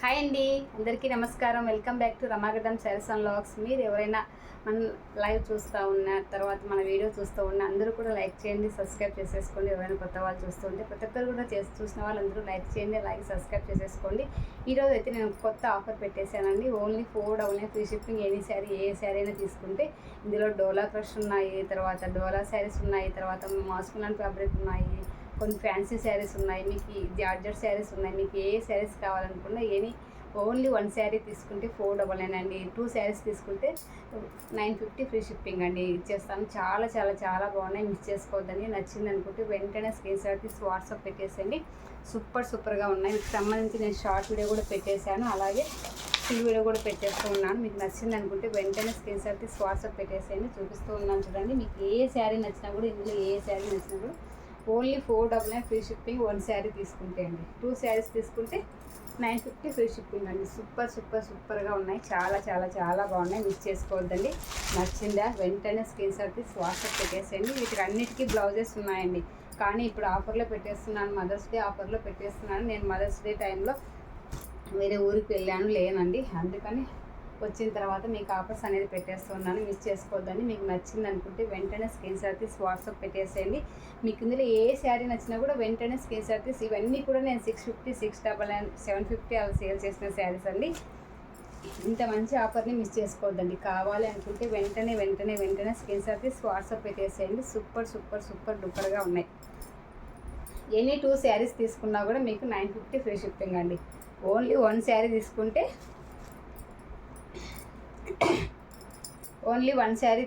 Hi అండి, అందరికీ నమస్కారం. Welcome back to Ramagaddam saris and vlogs. మీరు ఎవరైనా మన లైవ్ చూస్తూ ఉన్న తర్వాత మన వీడియో చూస్తూ ఉన్న అందరూ కూడా లైక్ చేయండి, సబ్స్క్రైబ్ చేసేసుకోండి. ఎవరైనా కొత్త వాళ్ళు చూస్తూ ఉంటే ప్రతి ఒక్కరు కూడా చూసిన వాళ్ళందరూ లైక్ చేయండి, అలాగే సబ్స్క్రైబ్ చేసేసుకోండి. ఈరోజు అయితే నేను కొత్త ఆఫర్ పెట్టేశానండి. Only 499 free shipping. ఏ శారీ అయినా తీసుకుంటే ఇందులో డోలా క్రష్ ఉన్నాయి, తర్వాత డోలా శారీస్ ఉన్నాయి, తర్వాత మాస్కులన్ ఫ్యాబ్రిక్ ఉన్నాయి, కొన్ని ఫ్యాన్సీ శారీస్ ఉన్నాయి, మీకు జార్జెట్ శారీస్ ఉన్నాయి. మీకు ఏ శారీస్ కావాలనుకున్నా ఓన్లీ 1 శారీ తీసుకుంటే 499 అండి. 2 శారీస్ తీసుకుంటే 950 ఫ్రీ షిప్పింగ్ అండి ఇచ్చేస్తాను. చాలా చాలా చాలా బాగున్నాయి, మిస్ చేసుకోవద్దని. నచ్చింది అనుకుంటే వెంటనే స్క్రీన్ షాట్ తీసి వాట్సాప్ పెట్టేసండి. సూపర్గా ఉన్నాయి. మీకు సంబంధించి నేను షార్ట్ వీడియో కూడా పెట్టేశాను, అలాగే ఫుల్ వీడియో కూడా పెట్టేస్తూ ఉన్నాను. మీకు నచ్చింది అనుకుంటే వెంటనే స్క్రీన్ షాట్ తీసి వాట్సాప్ పెట్టేసేయండి. చూపిస్తూ ఉన్నాను చూడండి. మీకు ఏ శారీ నచ్చినా కూడా, ఇందులో ఏ శారీ నచ్చినా కూడా ఓన్లీ 499 ఫ్రీ షిప్పింగ్. 1 శారీ తీసుకుంటే అండి. 2 శారీస్ తీసుకుంటే 950 ఫ్రీ షిప్పింగ్ అండి. సూపర్గా ఉన్నాయి. చాలా చాలా చాలా బాగున్నాయి, మిస్ చేసుకోవద్దండి. నచ్చిందా వెంటనే స్క్రీన్ షాట్ తీసి వాట్సాప్ పెట్టేసేయండి. వీటికి అన్నిటికీ బ్లౌజెస్ ఉన్నాయండి, కానీ ఇప్పుడు ఆఫర్లో పెట్టేస్తున్నాను. మదర్స్ డే ఆఫర్లో పెట్టేస్తున్నాను. నేను మదర్స్ డే టైంలో వేరే ఊరికి వెళ్ళాను, లేనండి. అందుకని వచ్చిన తర్వాత మీకు ఆఫర్స్ అనేది పెట్టేస్తున్నాను, మిస్ చేసుకోవద్దండి. మీకు నచ్చింది అనుకుంటే వెంటనే స్క్రీన్ షాట్ తీసి వాట్సాప్ పెట్టేసేయండి. మీకు ఇందులో ఏ శారీ నచ్చినా కూడా వెంటనే స్క్రీన్ షాట్ తీసి, ఇవన్నీ కూడా నేను 650, 699, 750 అలా సేల్ చేసిన శారీస్ అండి. ఇంత మంచి ఆఫర్ని మిస్ చేసుకోవద్దండి. కావాలి అనుకుంటే వెంటనే స్క్రీన్ షాట్ తీసి వాట్సాప్ పెట్టేసేయండి. సూపర్ డూపర్గా ఉన్నాయి. ఎనీ 2 శారీస్ తీసుకున్నా కూడా మీకు 950 ఫ్రీ షిప్పింగ్ అండి. ఓన్లీ 1 శారీ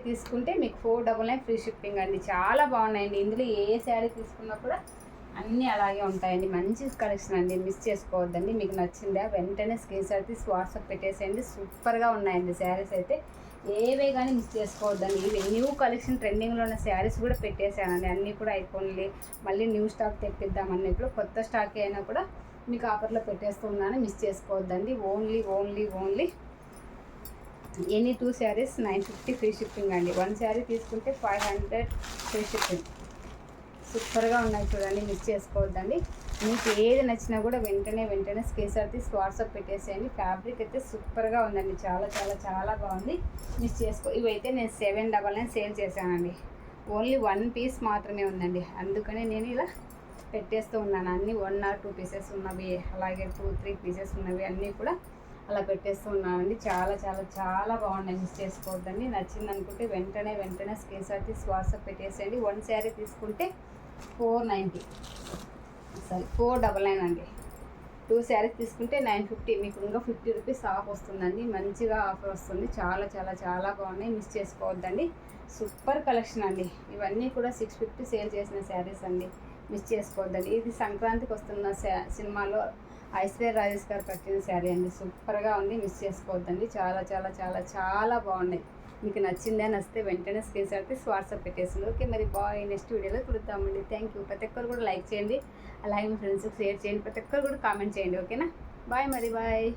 తీసుకుంటే మీకు 499 ఫ్రీ షిప్పింగ్ అండి. చాలా బాగున్నాయండి. ఇందులో ఏ శారీ తీసుకున్నా కూడా అన్నీ అలాగే ఉంటాయండి. మంచి కలెక్షన్ అండి, మిస్ చేసుకోవద్దండి. మీకు నచ్చిందా వెంటనే స్క్రీన్ షాట్ తీసి వాట్సాప్ పెట్టేసేయండి. సూపర్గా ఉన్నాయండి శారీస్ అయితే. ఏవే కానీ మిస్ చేసుకోవద్దండి. ఇవి న్యూ కలెక్షన్ ట్రెండింగ్లో ఉన్న శారీస్ కూడా పెట్టేశానండి. అన్నీ కూడా అయిపోయి మళ్ళీ న్యూ స్టాక్ తెప్పిద్దామని, ఇప్పుడు కొత్త స్టాక్ అయినా కూడా మీకు ఆఫర్లో పెట్టేస్తున్నాను, మిస్ చేసుకోవద్దండి. Only any 2 saris 950 free shipping అండి. 1 శారీ తీసుకుంటే 500 ఫ్రీ షిప్పింగ్. సూపర్గా ఉన్నాయి చూడండి, మిస్ చేసుకోవద్దండి. మీకు ఏది నచ్చినా కూడా వెంటనే స్క్రీన్ షాట్ తీసి వాట్సాప్ పెట్టేసేయండి. ఫ్యాబ్రిక్ అయితే సూపర్గా ఉందండి. చాలా చాలా చాలా బాగుంది, మిస్ ఇవైతే నేను 799 సేల్ చేశానండి. ఓన్లీ 1 పీస్ మాత్రమే ఉందండి, అందుకనే నేను ఇలా పెట్టేస్తూ ఉన్నాను. అన్నీ 1 or 2 పీసెస్ ఉన్నవి, అలాగే 2-3 పీసెస్ ఉన్నవి అన్నీ కూడా అలా పెట్టేస్తూ ఉన్నానండి. చాలా చాలా చాలా బాగున్నాయి, మిస్ చేసుకోవద్దండి. నచ్చింది అనుకుంటే వెంటనే స్క్రీన్ షాట్ తీసి వాట్సాప్ పెట్టేసేయండి. 1 శారీ తీసుకుంటే 499 అండి. 2 శారీస్ తీసుకుంటే 950. మీకు ఇంకా 50 రూపీస్ ఆఫ్ వస్తుందండి. మంచిగా ఆఫర్ వస్తుంది. చాలా చాలా చాలా బాగున్నాయి, మిస్ చేసుకోవద్దండి. సూపర్ కలెక్షన్ అండి. ఇవన్నీ కూడా 650 సేల్ చేసిన శారీస్ అండి, మిస్ చేసుకోవద్దండి. ఇది సంక్రాంతికి వస్తున్న సినిమాలో ఐశ్వర్య రాజేష్ గారు కట్టిన శారీ అండి. సూపర్గా ఉంది, మిస్ చేసుకోవద్దండి. చాలా చాలా చాలా చాలా బాగున్నాయి. మీకు నచ్చితే వెంటనే స్క్రీన్ షాట్ తీసి వాట్సాప్ పెట్టేసింది. ఓకే, మరి బాయ్. నెక్స్ట్ వీడియోలో కుడుతామండి. Thank you. ప్రతి ఒక్కరు కూడా లైక్ చేయండి, అలాగే మీ ఫ్రెండ్స్కి షేర్ చేయండి. ప్రతి ఒక్కరు కూడా కామెంట్ చేయండి. ఓకేనా, బాయ్. మరి బాయ్.